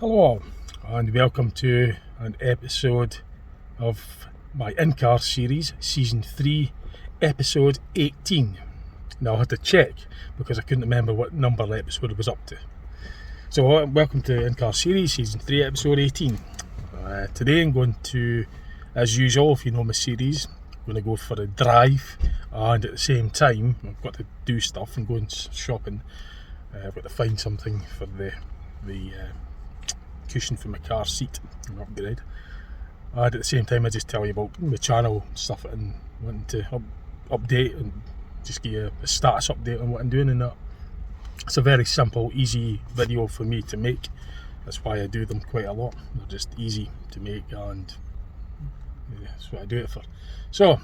Hello all, and welcome to an episode of my in-car series, season 3, episode 18. Now I had to check because I couldn't remember what number the episode it was up to. So welcome to in-car series, season 3, episode 18. Today I'm going to, as usual, if you know my series, I'm going to go for a drive, and at the same time I've got to do stuff and go and shopping. I've got to find something for the cushion for my car seat and upgrade. And at the same time I just tell you about my channel stuff and wanting to update and just give you a status update on what I'm doing and that. It's a very simple, easy video for me to make. That's why I do them quite a lot. They're just easy to make, and that's what I do it for. So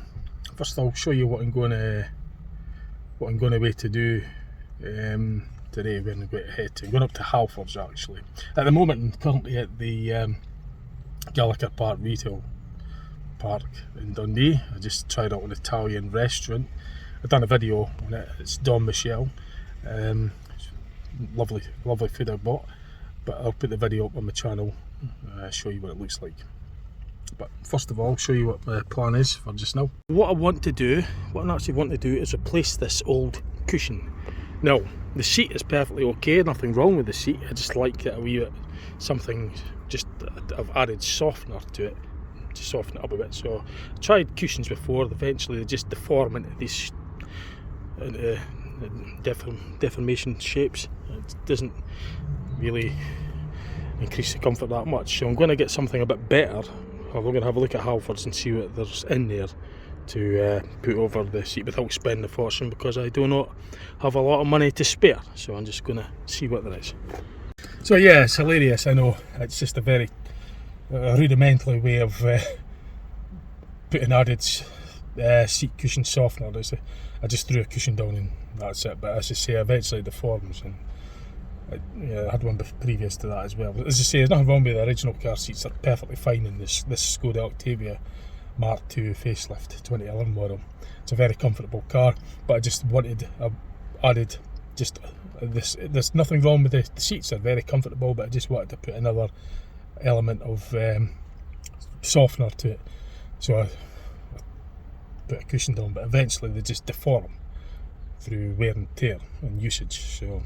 first I'll show you what I'm going away to do today. We're going to head to. I'm going up to Halfords actually. At the moment I'm currently at the Gallagher Park retail park in Dundee. I just tried out an Italian restaurant. I've done a video on it. It's Don Michelle. Lovely food I bought, but I'll put the video up on my channel, show you what it looks like. But first of all, I'll show you what my plan is for just now. What I actually want to do is replace this old cushion. Now, the seat is perfectly okay, nothing wrong with the seat. I just like it a wee bit, something, just I've added softener to it to soften it up a bit. So I tried cushions before, eventually they just deform into these deformation shapes. It doesn't really increase the comfort that much. So I'm going to get something a bit better. We're going to have a look at Halfords and see what there's in there to put over the seat without spending a fortune, because I do not have a lot of money to spare. So I'm just going to see what there is. So yeah, it's hilarious, I know. It's just a very rudimentary way of putting added seat cushion softener. I just threw a cushion down and that's it. But as I say, eventually it deforms, and I had one previous to that as well. But as I say, there's nothing wrong with the original car seats. They're perfectly fine in this Skoda Octavia Mark II facelift 2011 model. It's a very comfortable car, but I just wanted added just this. There's nothing wrong with the seats. They're very comfortable, but I just wanted to put another element of softener to it. So I put a cushion down, but eventually they just deform through wear and tear and usage. So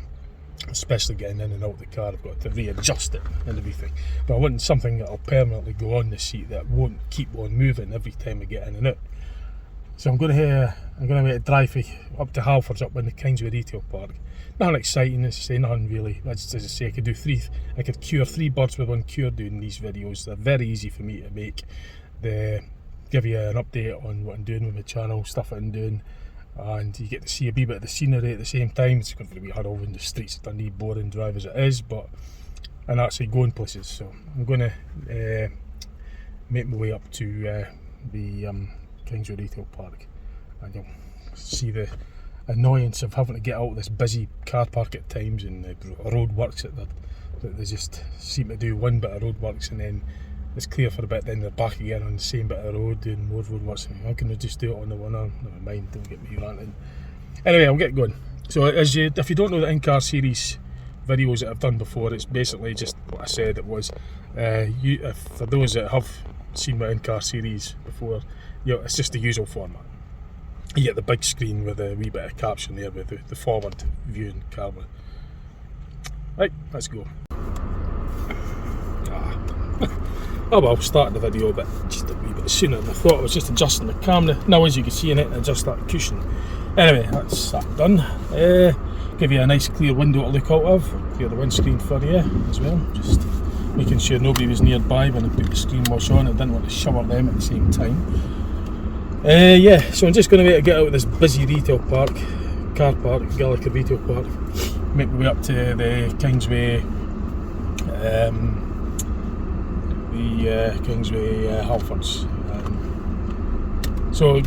especially getting in and out of the car, I've got to readjust it and everything. But I want something that'll permanently go on the seat that won't keep on moving every time I get in and out. So I'm going to drive up to Halfords, up in the Kingsway Retail Park. Nothing exciting, as I say, nothing really. As I say, I could cure 3 birds with one cure doing these videos. They're very easy for me to make. They give you an update on what I'm doing with my channel, stuff I'm doing, and you get to see a wee bit of the scenery at the same time. It's going to be hard over in the streets of Dundee, boring drive as it is, and actually going places. So I'm going to make my way up to the Kingsway Retail Park, and you'll see the annoyance of having to get out of this busy car park at times, and the road works that they just seem to do one bit of road works and then it's clear for a bit, then they're back again on the same bit of road doing more road works. How can they just do it on the one arm? Never mind, don't get me ranting. Anyway, I'll get going. So if you don't know the in-car series videos that I've done before, it's basically just what I said it was. For those that have seen my in-car series before, it's just the usual format. You get the big screen with a wee bit of caption there with the forward viewing camera. Right, let's go. Oh well, start the video just a wee bit sooner than I thought. I was just adjusting the camera. Now as you can see in it, adjust that cushion. Anyway, that's that done. Give you a nice clear window to look out of. Clear the windscreen for you as well. Just making sure nobody was nearby when I put the screen wash on. I didn't want to shower them at the same time. Yeah, so I'm just going to get out of this busy retail park, car park, Gallagher Retail Park. Make my way up to the Kingsway Kingsway Halfords. So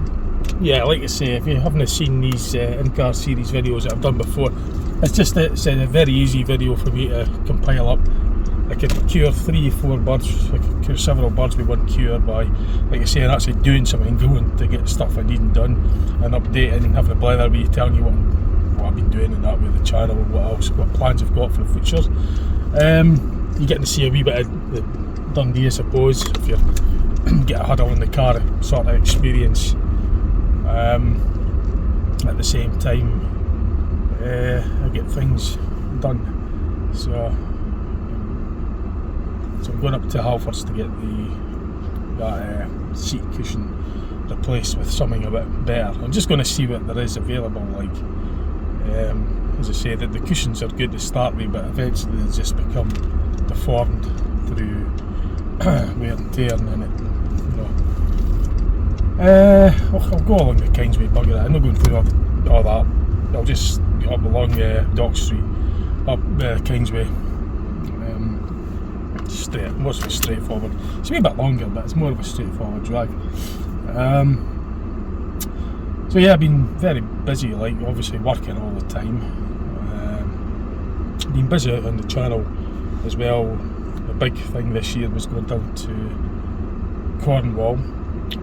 yeah, like I say, if you haven't seen these in-car series videos that I've done before, it's a very easy video for me to compile up. I could cure 3-4 birds, I could cure several birds with one cure by, like I say, and actually doing something, going to get stuff I need done, and updating and having a blather with you, telling you what I've been doing and that with the channel, what plans I've got for the future. you're getting to see a wee bit of the Dundee, I suppose, if you get a huddle in the car sort of experience. At the same time, I get things done. So I'm going up to Halfords to get that seat cushion replaced with something a bit better. I'm just going to see what there is available. Like, as I say, that the cushions are good to start with, but eventually they just become deformed through wear and tear, and then it, I'll go along the Kingsway bugger. I'm not going through all that. I'll just get up along Dock Street, up Kingsway, straight, more straightforward. It's a wee bit longer, but it's more of a straightforward drag. So yeah, I've been very busy, like obviously working all the time. Been busy out on the channel as well. The big thing this year was going down to Cornwall,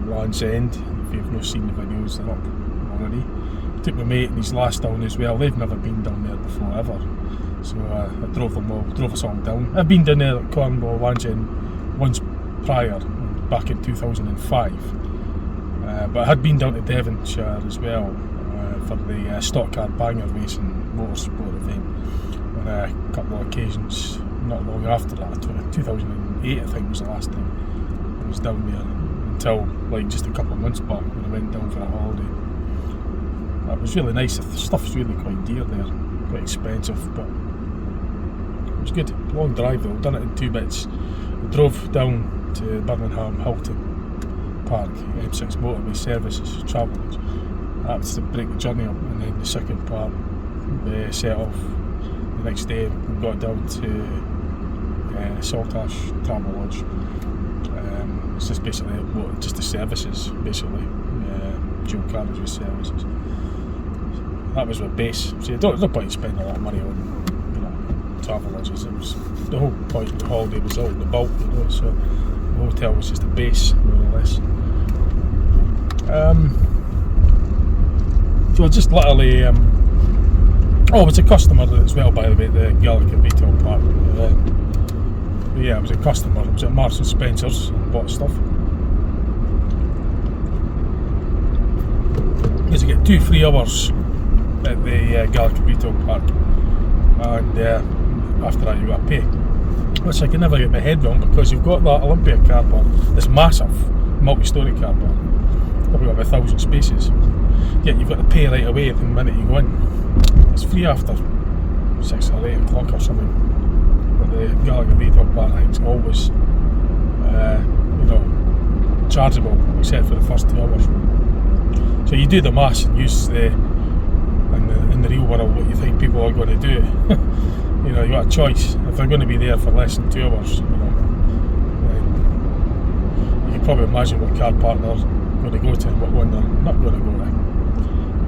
Land's End. If you've not seen the videos, they're up already. Took my mate and his last down as well. They've never been down there before ever, so I drove us all down. I've been down there at Cornwall, Land's End once prior, back in 2005. But I had been down to Devonshire as well for the Stock Car Banger Racing Motorsport event on a couple of occasions. Not long after that, 2008 I think was the last time I was down there, until like just a couple of months back when I went down for a holiday. That was really nice. The stuff's really quite dear there, quite expensive, but it was good. Long drive though, done it in 2 bits. I drove down to Birmingham Hilton Park, M6 motorway services, travellers. That's to break the journey up, and then the second part set off the next day and got down to Saltash Travel Lodge. It's just basically just the services, basically dual carriageway services. That was my base. So there's no point in spending a lot of money on travel lodges. It was the whole point of the holiday was out in the bulk, so the hotel was just a base more or less. So I just literally it was a customer as well, by the way, the Gallagher Retail Park. Yeah, it was a customer. I was at Marks and Spencer's and bought stuff. Because you get 2 free hours at the Gallagher Retail Park, and after that you got to pay. Which I can never get my head around, because you've got that Olympia car park, this massive multi-storey car park, probably got about 1,000 spaces. Yet you've got to pay right away the minute you go in. It's free after 6 or 8 o'clock or something. The Gallagher Retail Park, I think, is always chargeable except for the first 2 hours. So you do the maths and use in the real world what you think people are going to do. You got a choice. If they're going to be there for less than 2 hours, you can probably imagine what car park they're going to go to and what one they're not going to go to.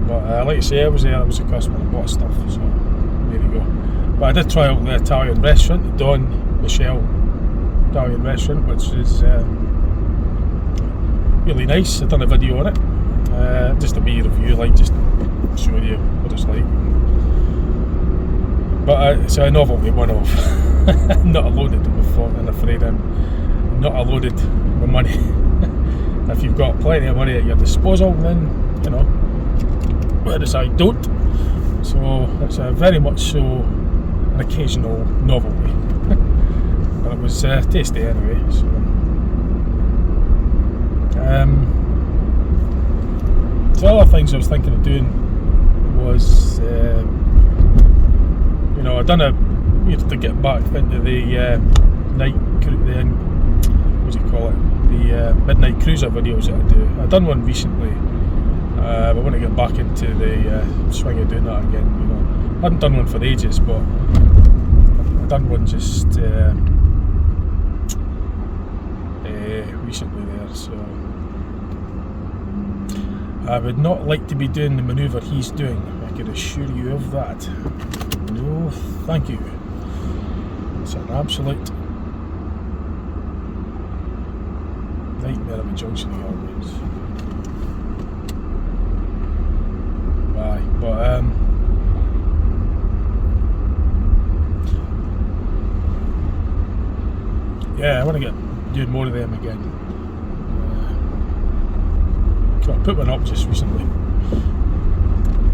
But like I say, I was there, I was a customer, I bought stuff, so there you go. But I did try out the Italian restaurant, the Don Michelle Italian restaurant, which is really nice. I've done a video on it, just a wee review, like just showing you what it's like. But it's a novelty one-off, not loaded before, and I'm afraid I'm not loaded with money. If you've got plenty of money at your disposal, then whereas I don't. So it's very much so an occasional novelty. But it was tasty anyway. So so other things I was thinking of doing was I've done we had to get back into the night the midnight cruiser videos that I do. I've done one recently, but I want to get back into the swing of doing that again. I hadn't done one for ages, but I've done one just recently there. So I would not like to be doing the manoeuvre he's doing, I can assure you of that. No, thank you. It's an absolute nightmare of a junction he always. Aye, but yeah, I want to get doing more of them again. So I put one up just recently.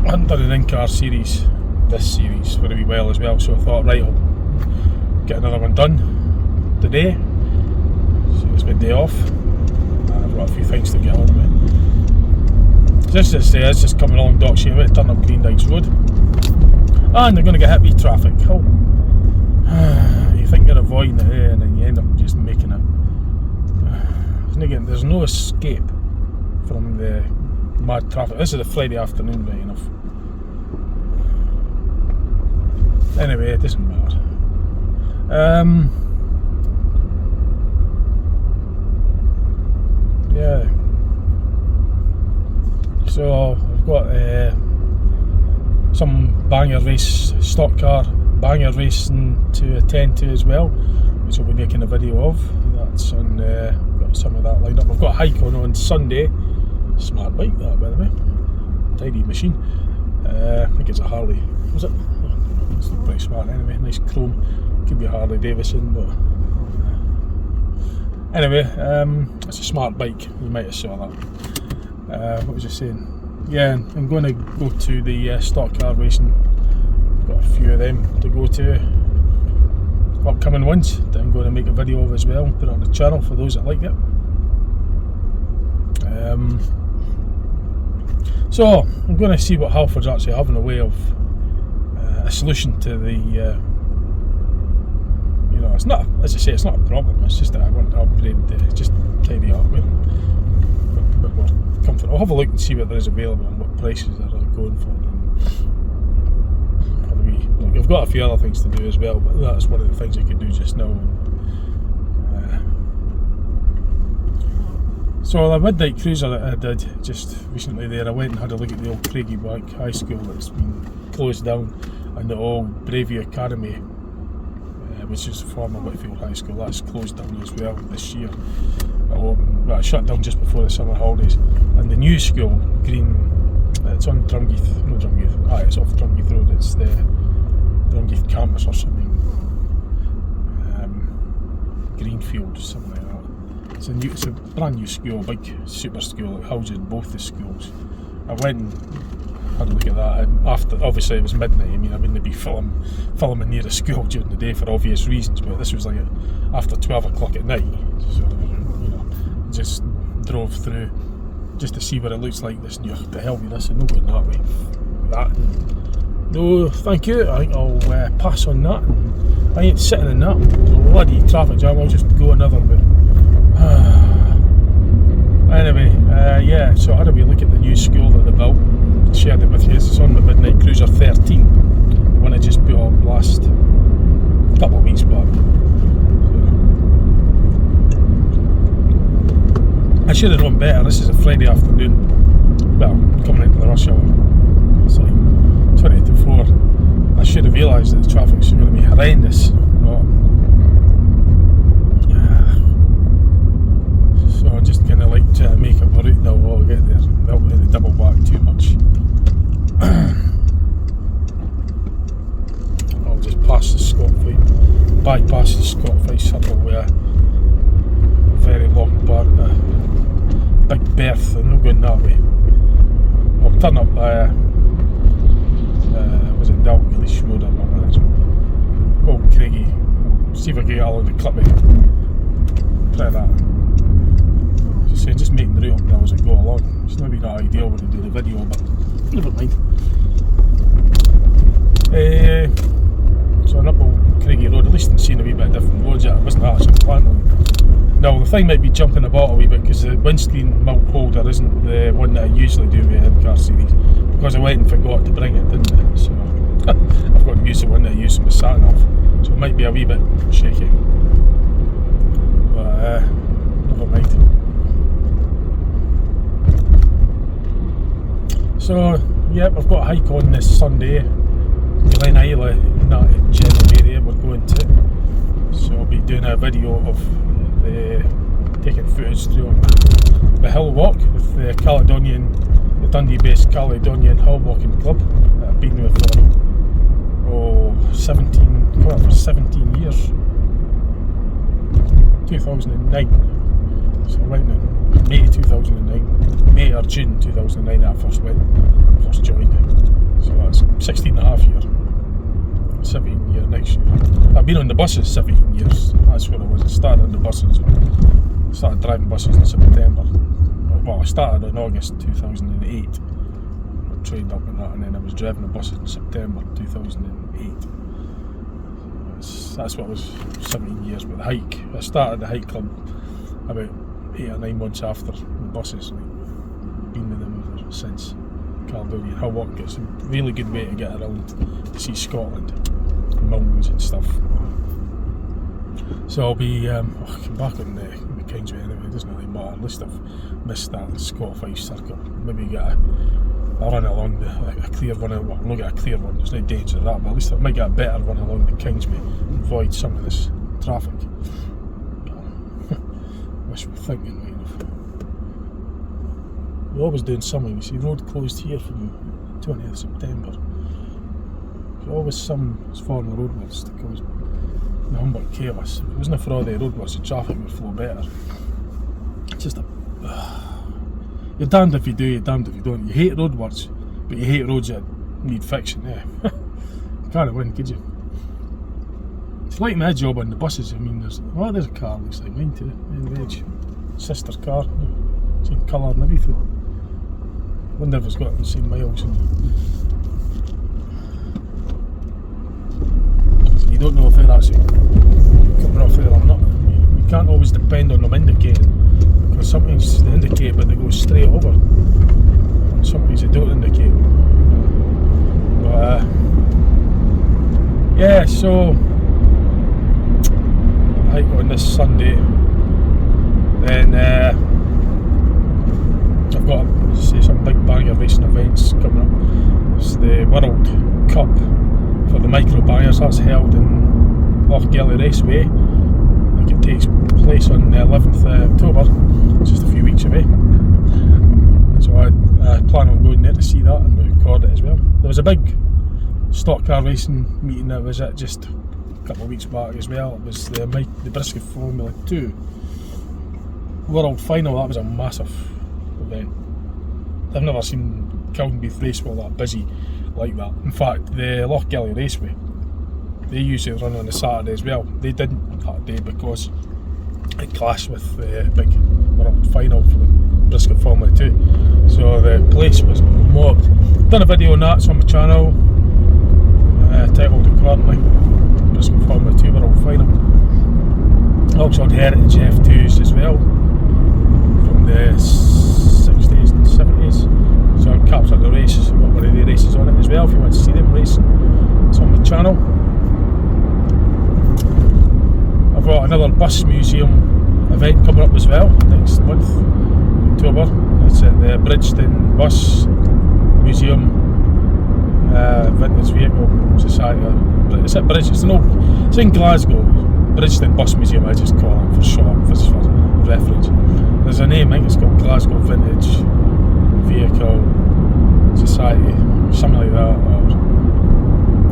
I hadn't done an in-car series, this series, for a wee while as well, so I thought, right, I'll get another one done today. So it's my day off. I've got a few things to get on with. Just to say, it's just coming along Dock Street, I'm going to turn up Green Dykes Road. And they're going to get hit with traffic. Oh. You think you're avoiding it, and then you end up just making it. And again, there's no escape from the mad traffic. This is a Friday afternoon, right enough. Anyway, it doesn't matter. Yeah. So I've got some banger race, stock car banger racing to attend to as well, which I'll be making a video of. That's on, got some of that lined up. I've got a hike on Sunday. Smart bike that, by the way. Tidy machine. I think it's a Harley. Was it? Oh, it's pretty smart anyway. Nice chrome. Could be a Harley Davidson, but anyway, it's a smart bike. You might have saw that. What was I saying? Yeah, I'm going to go to the stock car racing. I've got a few of them to go to. Upcoming ones that I'm going to make a video of as well. Put it on the channel for those that like it. So I'm going to see what Halfords actually have in a way of a solution to the. You know, it's not, as I say, it's not a problem. It's just that I want to upgrade, just tidy up, a bit more comfort. I'll have a look and see what there is available and what prices are going for. Look, I've got a few other things to do as well, but that's one of the things I could do just now. So the midnight cruiser that I did just recently there, I went and had a look at the old Craigie Bank High School that's been closed down, and the old Bravey Academy, which is the former Whitfield High School, that's closed down as well this year. Well, it shut down just before the summer holidays. And the new school, it's on it's off Drumgeath Road, it's the Drumgeath campus or something. Greenfield, something like that. It's a brand new school, big super school that houses both the schools. I went and had a look at that, and after, obviously it was midnight. I mean, I wouldn't be filming near the school during the day for obvious reasons, but this was like after 12 o'clock at night, so you know, just drove through just to see what it looks like. This new, the hell with this, and no going that way. That, no, thank you. I think I'll pass on that. I ain't sitting in that bloody traffic jam. I'll just go another bit. Anyway, yeah, so I had a wee look at the new school that they built, shared it with you. It's on the Midnight Cruiser 13, the one I just put up last couple of weeks back. I should have known better. This is a Friday afternoon, well, coming into the rush hour. It's like 20 to 4. I should have realised that the traffic's going to be horrendous. But so I'm just kind of like to make up a route now while I get there. Without really double back too much. I'll just pass the bypass the Scotfy circle with a very long bar, big berth, and not going that way. I'll turn up was it Dalkeith Road or whatever? Old Craigie. See if I can get along the Clippy. Try that. So just making the route up now as I go along. It's maybe not ideal when I do the video, but never mind. So I'm up Old Craigie Road, at least I'm seeing a wee bit of different roads yet. I wasn't actually planning on. Now the thing might be jumping about a wee bit because the windscreen mount holder isn't the one that I usually do with the in-car series, because I went and forgot to bring it, didn't I? So I've got to use the one that I use with sat nav, so it might be a wee bit shaky, but never mind. So yep, I've got a hike on this Sunday, Glen Isla, in that general area we're going to, so I'll be doing a video of taking footage through the hill walk with the Dundee-based Caledonian Hill Walking Club that I've been with for 17 years. 2009. So I went in May 2009, May or June 2009 I first joined. So that's 16 and a half years. 17 year next year. I've been on the buses 17 years. That's where I was. I started on the buses. I started driving buses in September. Well, I started in August 2008. I trained up in that, and then I was driving the buses in September 2008. That's what was 17 years with the hike. I started the hike club about 8 or 9 months after the buses. Been with them ever since. Caledonia Hill walk. It's a really good way to get around to see Scotland, mountains and stuff. So I'll be I'll come back on the Kingsway anyway. It doesn't really matter. At least I've missed that Scottish circle. Maybe get a run along a clear one. Well, I'm not get a clear one. There's no danger of that. But at least I might get a better run along the Kingsway and avoid some of this traffic. Wish we're thinking right enough. We're always doing something. You see, road closed here from 20th September. There's always some foreign roadworks that cause nothing but chaos. If it wasn't for all the roadworks, the traffic would flow better. It's just you're damned if you do, you're damned if you don't. You hate roadworks, but you hate roads that need fixing. Yeah, you can't win, could you? It's like my job on the buses. I mean, there's a car looks like mine too. In the edge, sister car, same colour and everything. Wonder if it's got the same miles. So you don't know if they're actually coming off there or not. You can't always depend on them indicating, because sometimes they indicate but they go straight over, and sometimes they don't indicate. But yeah, so I hike on this Sunday. Then I've got some big barrier racing events coming up. It's the World Cup for the micro barriers. That's held in Lochgelly Raceway. I think it takes place on the 11th October, just a few weeks away. So I plan on going there to see that and record it as well. There was a big stock car racing meeting that was at just a couple of weeks back as well. It was the Briscoe Formula 2 World Final. That was a massive event. I've never seen Cowdenbeath Raceway that busy like that. In fact, the Lochgelly Raceway, they usually run on a Saturday as well. They didn't that day because it clashed with the big World Final for the Briscoe Formula 2. So the place was mobbed. Done a video on that, it's on my channel, titled accordingly, Briscoe Formula 2 World Final. Also had Heritage F2s as well, from the 60s and 70s. So I captured the races, I've got one of the races on it as well if you want to see them racing. It's on my channel. I've got another bus museum event coming up as well next month, October. It's at the Bridgeton Bus Museum, Vintage Vehicle Society. It's at Bridgeton. It's in Glasgow. Bridgeton Bus Museum, I just call it for short, just for reference. There's a name, I think it's called Glasgow Vintage Vehicle Society, something like that.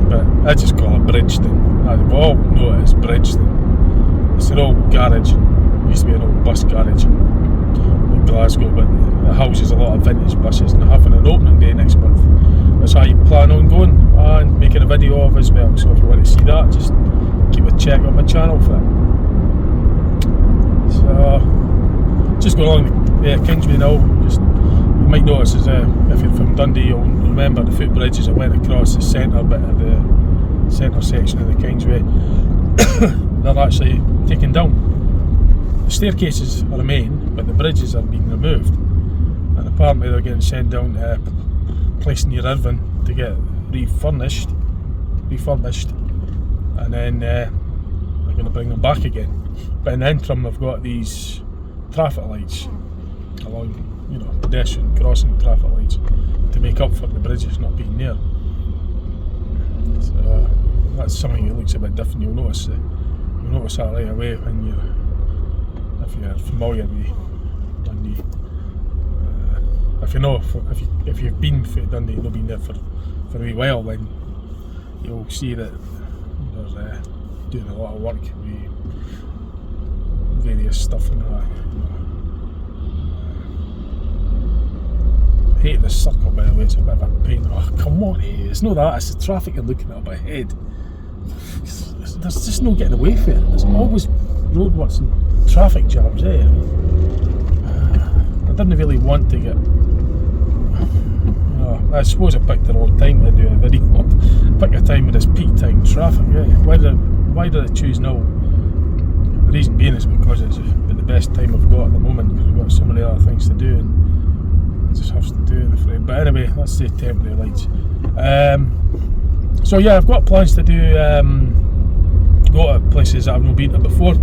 But I just call it Bridgeton. We all know it as Bridgeton. It's an old garage. It used to be an old bus garage in Glasgow, but it houses a lot of vintage buses, and they're having an opening day next month. That's how you plan on going and making a video of as well. So if you want to see that, just keep a check on my channel for that. So just go along the Kingsway now. Just you might notice if you're from Dundee, you'll remember the footbridges. I went across the centre bit of the centre section of the Kingsway. They're actually taken down. The staircases remain, but the bridges are being removed, and apparently they're getting sent down to a place near Irvine to get refurbished, and then they're going to bring them back again. But in the interim, they've got these traffic lights along, pedestrian crossing traffic lights to make up for the bridges not being there. So that's something that looks a bit different. You'll notice that right away when if you're familiar with Dundee. If you've been for Dundee, you've not been there for a wee while, then you'll see that they're doing a lot of work with various stuff and that. I hate this circle, by the way, it's a bit of a pain. Oh, come on, it's not that, it's the traffic you're looking at up ahead. There's just no getting away from it. There's always roadworks and traffic jams, I didn't really want to get... I suppose I picked the wrong time to do a video. Pick a time when it's peak time traffic, Why did I choose now? The reason being is because it's the best time I've got at the moment, because I've got so many other things to do and it just has to do, I'm afraid. But anyway, that's the temporary lights. So yeah, I've got plans to do go to places that I've not been to before,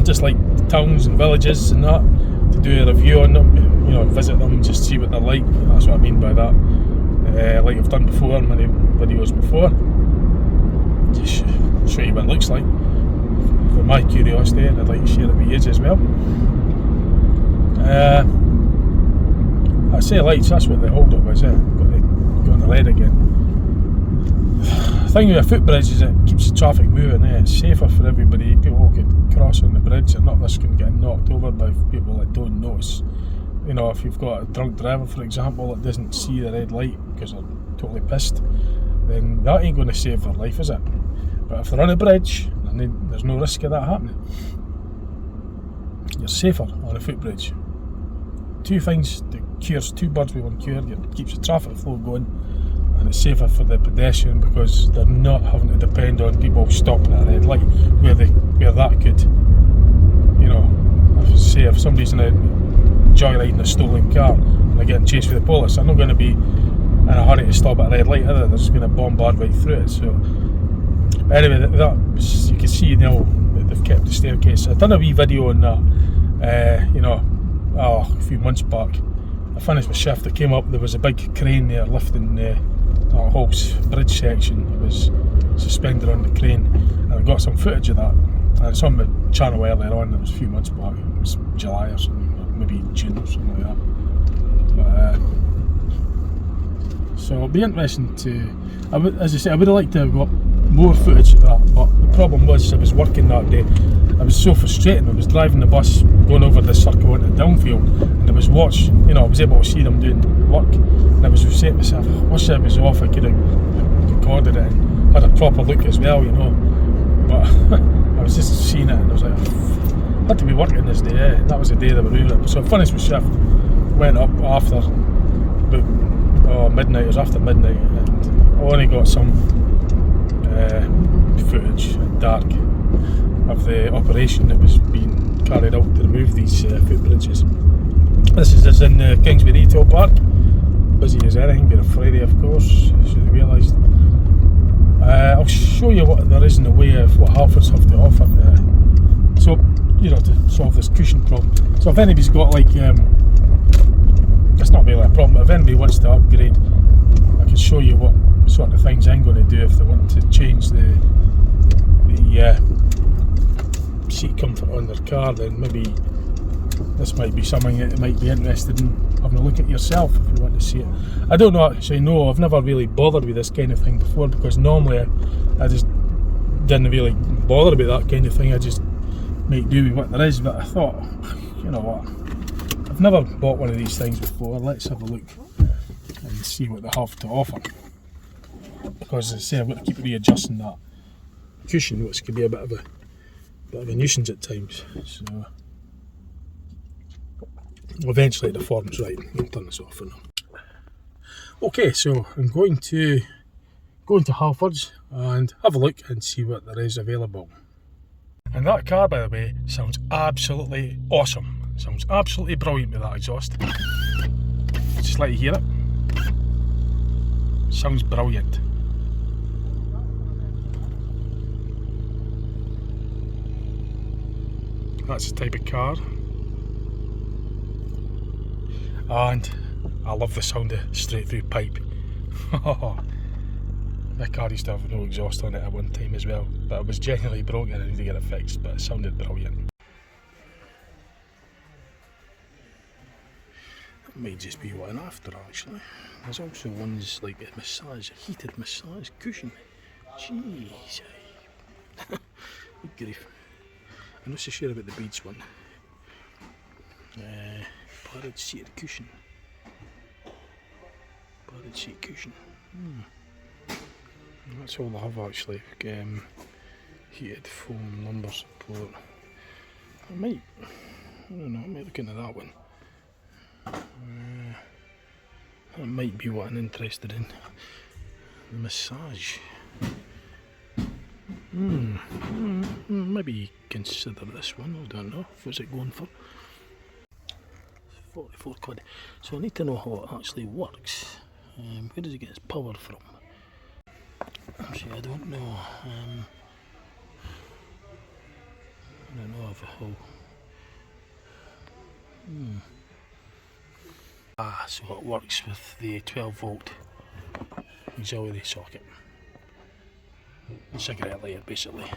just like towns and villages and that, to do a review on them, visit them, just see what they're like. That's what I mean by that. Like I've done before in many videos before, just show you what it looks like for my curiosity, and I'd like to share it with you as well. I say lights, that's what the hold up is, got on the red again. The thing with a footbridge is it keeps the traffic moving, it's safer for everybody. People could cross on the bridge and not risking getting knocked over by people that don't notice. If you've got a drunk driver, for example, that doesn't see the red light because they're totally pissed, then that ain't going to save their life, is it? But if they're on a bridge, then there's no risk of that happening. You're safer on a footbridge. Two things that cures two birds with one cure. It keeps the traffic flow going, and it's safer for the pedestrian because they're not having to depend on people stopping at a red light where that could, if somebody's in a joyriding a stolen car and they're getting chased with the police, they're not going to be in a hurry to stop at a red light, either. They're just going to bombard right through it. So anyway, that you can see now that they've kept the staircase. I've done a wee video on that, a few months back. I finished my shift, I came up, there was a big crane there lifting that whole bridge section. It was suspended on the crane, and I got some footage of that, and it's on my channel earlier on. It was a few months back, it was July or something, or maybe June or something like that. But so it'll be interesting to, as I say, I would have liked to have got more footage of that, but the problem was I was working that day. I was so frustrated. I was driving the bus going over the circle into Downfield, and I was I was able to see them doing work, and I was saying to myself, I wish I was off, I could have recorded it and had a proper look as well, but I was just seeing it and I was like, I had to be working this day, that was the day they were doing it. So I finished my shift, went up after about midnight, it was after midnight, and I only got some footage at dark of the operation that was being carried out to remove these footbridges. This is in the Kingsby Retail Park, busy as anything, being a Friday of course, should have realised. I'll show you what there is in the way of what Halfords have to offer so to solve this cushion problem. So if anybody's got like, it's not really a problem, but if anybody wants to upgrade, I can show you what sort of things I'm going to do if they want to change the seat comfort on their car. Then maybe this might be something that you might be interested in having a look at yourself if you want to see it. I don't know, actually, no, I've never really bothered with this kind of thing before, because normally I just didn't really bother about that kind of thing. I just make do with what there is. But I thought, you know what, I've never bought one of these things before, let's have a look and see what they have to offer. Because as I say, I've got to keep readjusting that cushion, which can be a bit of a nuisance at times. So eventually the form's right. I'll turn this off for now. Okay, so I'm going to go into Halfords and have a look and see what there is available. And that car, by the way, sounds absolutely awesome. Sounds absolutely brilliant with that exhaust. Just let you hear it. Sounds brilliant. That's the type of car. And I love the sound of straight through pipe. My car used to have no exhaust on it at one time as well, but it was genuinely broken. I need to get it fixed, but it sounded brilliant. That might just be what I'm after, actually. There's also ones like a massage, a heated massage cushion. Jeez, good grief. I'm not so sure about the beads one. Padded seated cushion. Padded seat cushion. That's all they have actually. Heated foam lumbar support. I don't know, I might look into that one. That might be what I'm interested in. The massage. Maybe consider this one, I don't know. What's it going for? 44 quid. So I need to know how it actually works. Where does it get its power from? Actually, I don't know. I don't know of how. So it works with the 12 volt auxiliary socket. The cigarette lighter basically.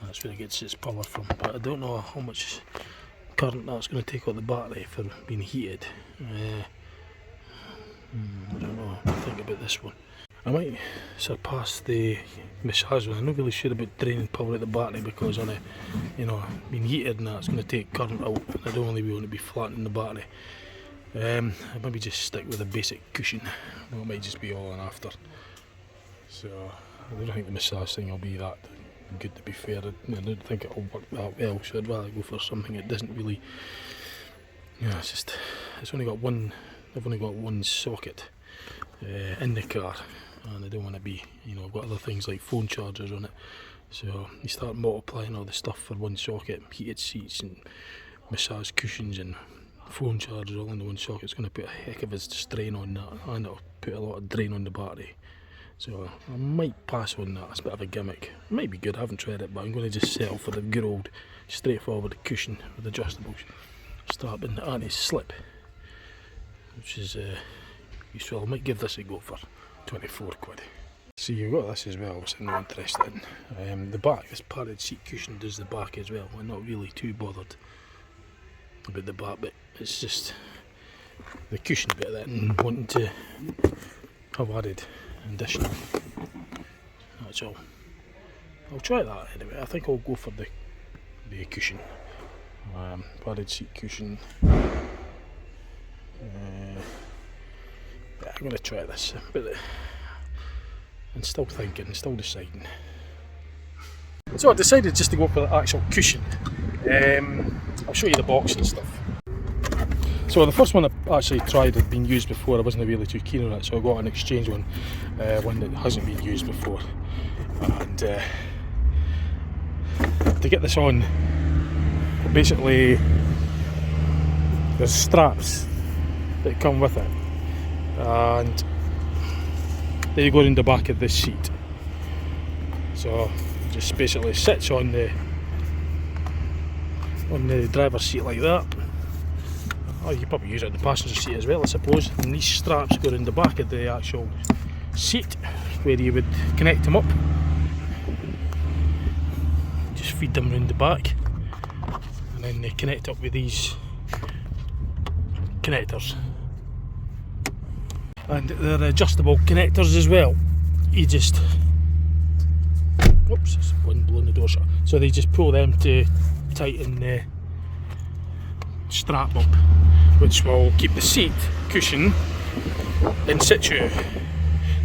That's where it gets its power from. But I don't know how much current that's going to take out the battery for being heated. I don't know what to think about this one. I might surpass the massage one. I'm not really sure about draining power out the battery because on it, being heated and that, it's going to take current out. I don't really want to be flattening the battery. I'll maybe just stick with a basic cushion. It might just be all on after. So I don't think the massage thing will be that good, to be fair. I don't think it'll work that well, so I'd rather go for something that doesn't really. It's only got one. I've only got one socket in the car, and I don't want to be, I've got other things like phone chargers on it. So you start multiplying all the stuff for one socket, heated seats and massage cushions and phone chargers all in the one socket. It's going to put a heck of a strain on that, and it'll put a lot of drain on the battery. So I might pass on that. It's a bit of a gimmick. It might be good, I haven't tried it, but I'm going to just settle for the good old straightforward cushion with adjustables, strap and anti-slip, which is useful. I might give this a go for 24 quid. So you've got this as well, which I'm not interested in. The back, this padded seat cushion does the back as well. I'm not really too bothered about the back, but it's just the cushion bit that I'm wanting to have added additional. That's all. I'll try that anyway. I think I'll go for the cushion. Padded seat cushion. Yeah, I'm going to try this, but I'm still thinking, still deciding. So I decided just to go for the actual cushion. I'll show you the box and stuff. So the first one I actually tried had been used before. I wasn't really too keen on it, so I got an exchange one, one that hasn't been used before. And to get this on, basically there's straps that come with it, and there you go in the back of this seat. So it just basically sits on the driver's seat like that. Oh, you probably use it in the passenger seat as well, I suppose. And these straps go in the back of the actual seat where you would connect them up. Just feed them around the back, and then they connect up with these connectors. And they're adjustable connectors as well. You just, whoops, there's one blowing the door shut. So they just pull them to tighten the strap up, which will keep the seat cushion in situ.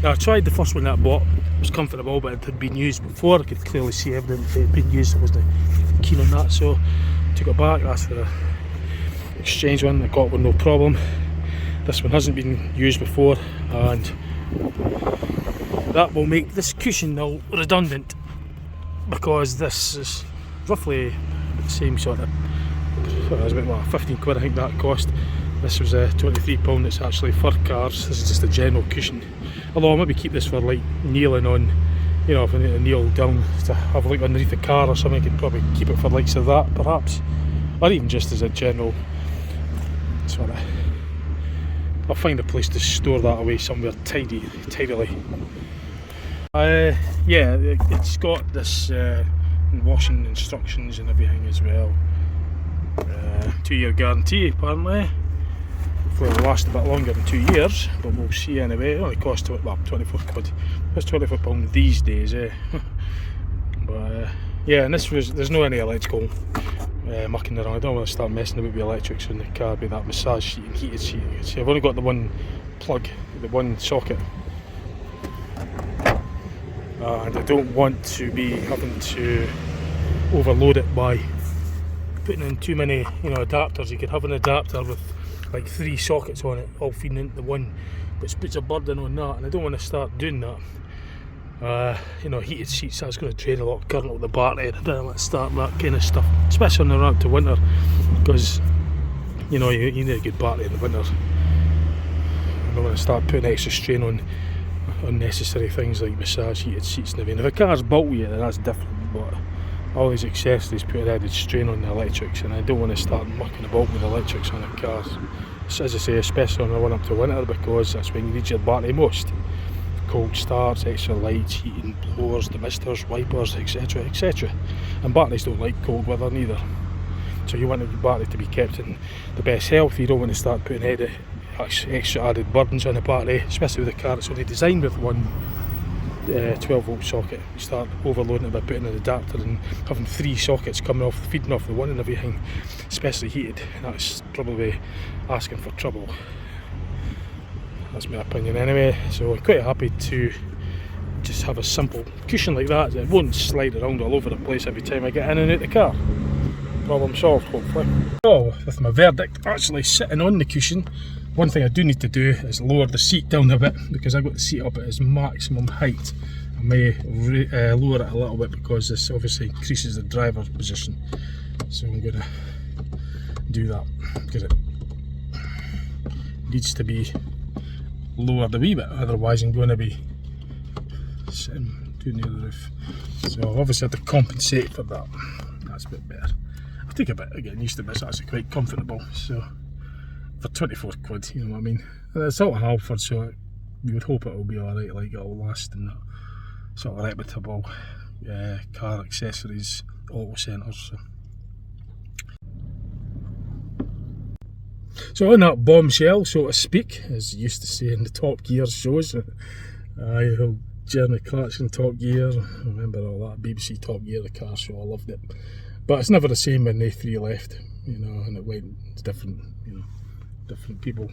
Now I tried the first one that I bought, it was comfortable, but it had been used before. I could clearly see evidence it had been used. I wasn't keen on that, so took it back, asked for the exchange one. I got one, no problem. This one hasn't been used before, and that will make this cushion now redundant, because this is roughly the same sort of, it was about 15 quid I think that cost. This was £23. It's actually for cars. This is just a general cushion. Although I'll maybe keep this for like kneeling on, if I need to kneel down to have a look underneath the car or something, I could probably keep it for likes of that perhaps. Or even just as a general sort of, I'll find a place to store that away somewhere tidily. Yeah, it's got this washing instructions and everything as well. 2-year guarantee apparently. Hopefully it'll last a bit longer than 2 years, but we'll see anyway. It only costs 24 quid. It's £24 these days, But Yeah, and there's no any electrical mucking around. I don't want to start messing about with electrics in the car with that massage sheet and heated sheet. See, I've only got the one plug, the one socket, and I don't want to be having to overload it by putting in too many, adapters. You could have an adapter with like 3 sockets on it, all feeding into the one, which puts a burden on that, and I don't want to start doing that. Heated seats, that's going to drain a lot of current out of the battery, and I don't want to start that kind of stuff, especially on the run to winter, because you need a good battery in the winter. I don't want to start putting extra strain on unnecessary things like massage heated seats and everything. If a car's bulky, then that's different, but all these accessories put added strain on the electrics, and I don't want to start mucking about with electrics on the cars. So, as I say, especially on the run up to winter, because that's when you need your battery most. Cold starts, extra lights, heating, blowers, demisters, wipers, etc, etc. And batteries don't like cold weather neither. So you want your battery to be kept in the best health. You don't want to start putting extra added burdens on the battery, especially with a car that's only designed with one 12 volt socket. You start overloading it by putting an adapter and having 3 sockets coming off, feeding off the one and everything, especially heated. That's probably asking for trouble. That's my opinion anyway. So I'm quite happy to just have a simple cushion like that. It won't slide around all over the place every time I get in and out the car. Problem solved, hopefully. So, with my verdict actually sitting on the cushion, one thing I do need to do is lower the seat down a bit, because I've got the seat up at its maximum height. I may lower it a little bit, because this obviously increases the driver's position. So I'm going to do that, because it needs to be lowered a wee bit, otherwise I'm going to be sitting too near the roof. So I've obviously had to compensate for that. That's a bit better. I'll take a bit of getting used to this. It's actually quite comfortable. So for 24 quid, you know what I mean. It's all Halfords, so you would hope it'll be alright, like it'll last, and that sort of reputable car accessories, auto centres. So on that bombshell, so to speak, as you used to say in the Top Gear shows, Jeremy Clarkson Top Gear, I remember all that, BBC Top Gear, the car show, I loved it. But it's never the same when they 3 left, and it went to different people.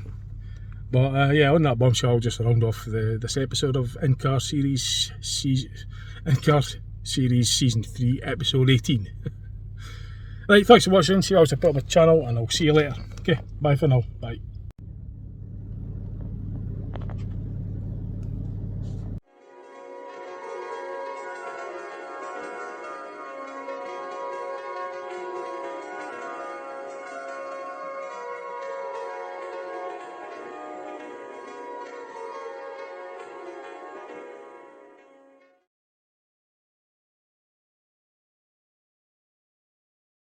But yeah, on that bombshell, I'll just round off this episode of In-Car Series Season 3, Episode 18. Right, thanks for watching, see you always put up my channel, and I'll see you later. Okay, bye for now, bye.